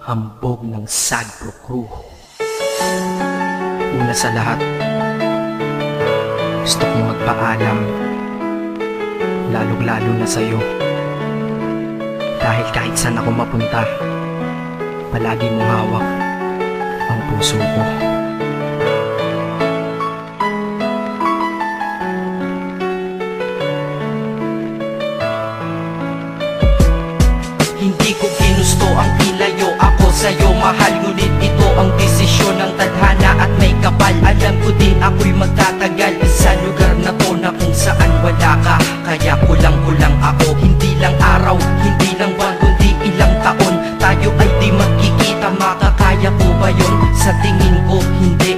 hambog ng Sagpro Crew. Una sa lahat, gusto kong magpaalam, lalong-lalo na sa'yo. Dahil kahit saan ako mapunta, palagi mong hawak ang puso ko. Hindi ko ginusto ang ilayo ako sa'yo, mahal. Ngunit ito ang desisyon ng tadhana at may kapal. Alam ko din ako'y magtatagal sa lugar na to na kung saan wala ka. Kaya kulang-kulang ako, hindi lang araw, hindi lang buwan, kundi ilang taon. Tayo ay di magkikita, makakaya ko ba yun? Sa tingin ko hindi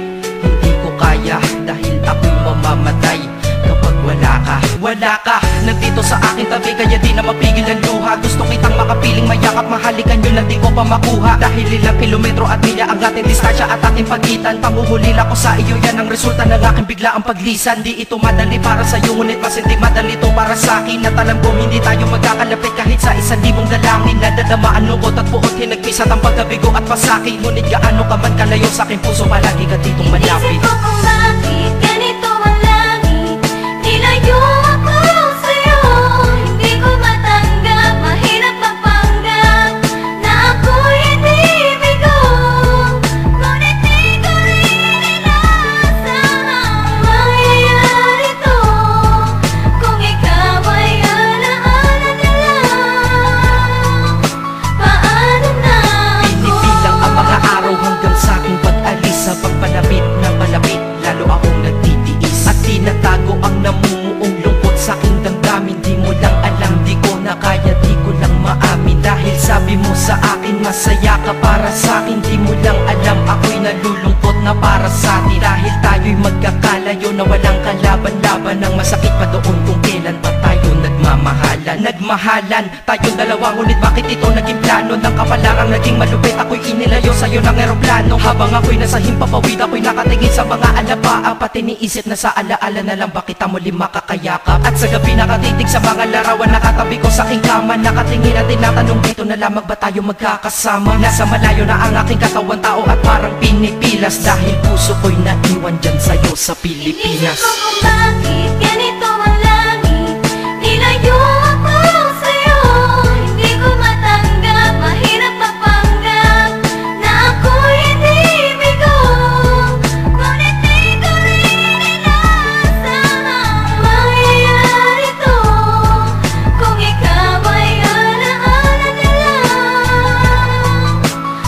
ko kaya. Dahil ako'y mamamatay kapag wala ka. Wala ka, nandito sa aking tabi, kaya di na mapigil ang luha. Gusto kitang makapiling, mayakap, mahalikan yun, hindi ko pa makuha. Dahil ilang kilometro at milya ang ating distansya at ating pagitan. Panguhulila ko sa iyo, yan ang resulta ng aking biglaang paglisan. Di ito madali para sa'yo, ngunit mas hindi madali to para sa'kin. At alam ko hindi tayo magkakalapit kahit sa 1,000 dalangin. Nadadamaan lungkot at puot, hinagpisat ang pagkabigo at pasakit. Ngunit gaano ka man kalayo sa aking puso, palagi ka ditong malapit. Isip ko kung bakit ganito ang langit, nilayo ako sa'yo. Hindi ko matanggap, mahirap magpanggap na ako'y hindi bigo. Ngunit di ko rin inaasahang mangyayari to. Kung ikaw ay alaala na lang, paano na ako? Pinipilang ang mga araw hanggang sa aking pag-alis. Sa pagpalapit na palapit, lalo akong nagtitiis. At tinatago ang namumuong lungkot sa aking damdamin. Di mo lang alam, di ko na kaya, di ko lang maamin. Dahil sabi mo sa akin, masaya ka para sa akin. Di mo lang alam, ako'y nalulungkot na para sa atin. Dahil tayo'y magkakalayo na walang kalaban-laban. Ang masakit pa doon kung kailan pa tayo nagmahalan tayong dalawa, ngunit bakit ito naging plano? Ng kapalarang naging malupit, ako'y inilayo sa'yo ng eroplano. Habang ako'y nasa himpapawid, ako'y nakatingin sa mga alapaan. Pati niisip na sa alaala na lang ba kita muli makakayakap. At sa gabi nakatitig sa mga larawan, nakatabi ko sa aking kama. Nakatingin at tinatanong, dito na lamang ba tayo magkakasama? Nasa malayo na ang aking katawan, tao at parang pinipilas. Dahil puso ko'y naiwan dyan sa'yo sa Pilipinas. Inisip ko kung bakit ganito ang langit, nilayo ako sa'yo. Hindi ko matanggap, mahirap magpanggap na ako'y hindi bigo. Ngunit di ko rin inaasahang mangyayari to. Kung ikaw ay alaala na lang,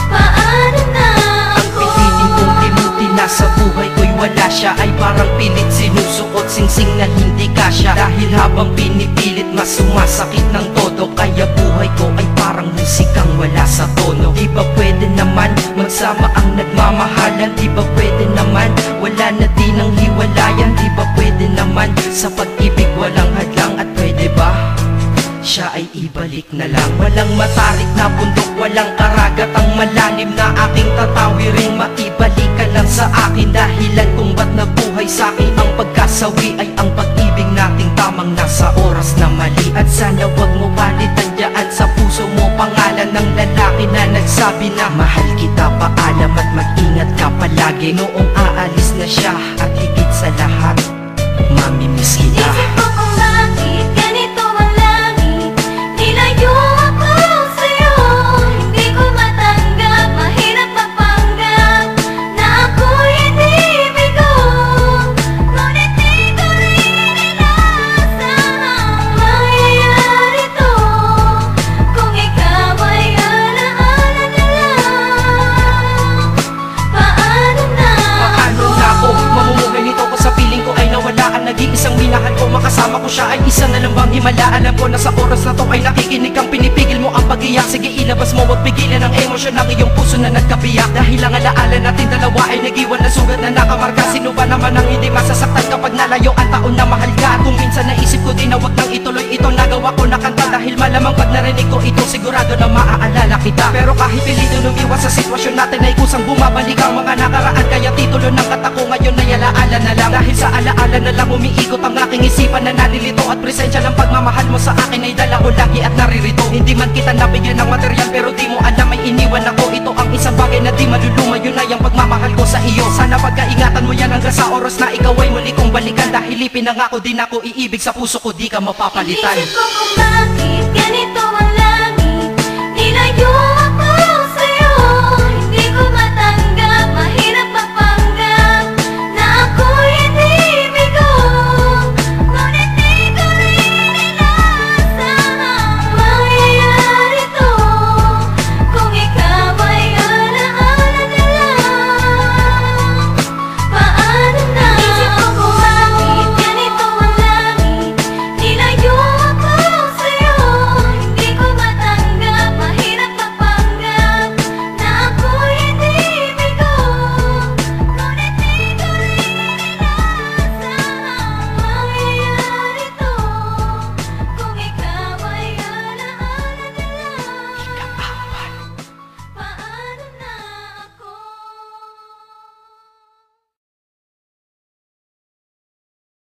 paano na Ang ako? piliin kong limutin na sa buhay ko'y wala siya, ay parang pilit sinusuot, singsing na hindi kasya. Dahil habang pinipilit, mas sumasakit ng todo. Kaya buhay ko ay parang musikang wala sa tono. Di ba pwede naman magsama ang nagmamahalan? Di ba pwede naman wala na din ang hiwalayan? Di ba pwede naman sa pag-ibig walang hadlang? At pwede ba siya ay ibalik na lang? Walang matarik na bundok, walang karagat ang malalim na aking tatawirin. Maibalik ka lang sa akin, dahilan kung ba't nabuhay sa akin ang pagkasawi ay ang pag-ibig nating tamang nasa oras na mali. At sana wag mo palitan dyan sa puso mo pangalan ng lalaki na nagsabi na mahal kita, paalam at mag-ingat ka palagi. Noong aalis na siya at higit sa lahat, mamimiss kita. Isip ko kung bakit ganito ang langit, nilayo ako sa'yo. Hindi ko matanggap, mahirap magpanggap na ako'y hindi bigo. Ngunit di ko rin inaasahang mangyayari to. Kung ikaw ay alaala na lang, paano na Paano na ako mamumuhay nito ko sa piling ko ay nawala ang nag-iisang minahal ko? Makasama ko siya ay isa na lang bang himala? Alam ko na sa oras na to ay nakikinig kang pinipigil mo ang pag-iyak. Sige ilabas mo, wag pigilan ang emosyon ng iyong puso na nagkabiyak. Dahil ang alaala natin dalawa ay nag-iwan na sugat na nakamarka. Sino ba naman ang hindi masasaktan kapag nalayo ang taon na mahal ka? Kung minsan naisip ko din na wag nang ituloy itong nagawa ko na kanta. Dahil malamang pag narinig ko ito, sigurado na maaalala kita. Pero kahit pilito lumiwas sa sitwasyon natin ay kusang bumabalik ang mga nakaraan. Kaya titulo ng kata ko ngayon ay alaala na lang. Dahil sa alaala na lang umiikot ang aking isipan na nalilito. At presensya ng pagmamahal mo sa akin ay dala ko lagi at naririto. Hindi man kita nabigyan ng material, pero di mo alam ay iniwan ako. Ito na di malulumayo na yung pagmamahal ko sa iyo. Sana pagkaingatan mo yan hanggang sa oras na ikaw ay muli kong balikan. Dahil ipinangako din ako iibig sa puso ko, di ka mapapalitan. Inisip ko kung bakit ganito ang langit. Nilayo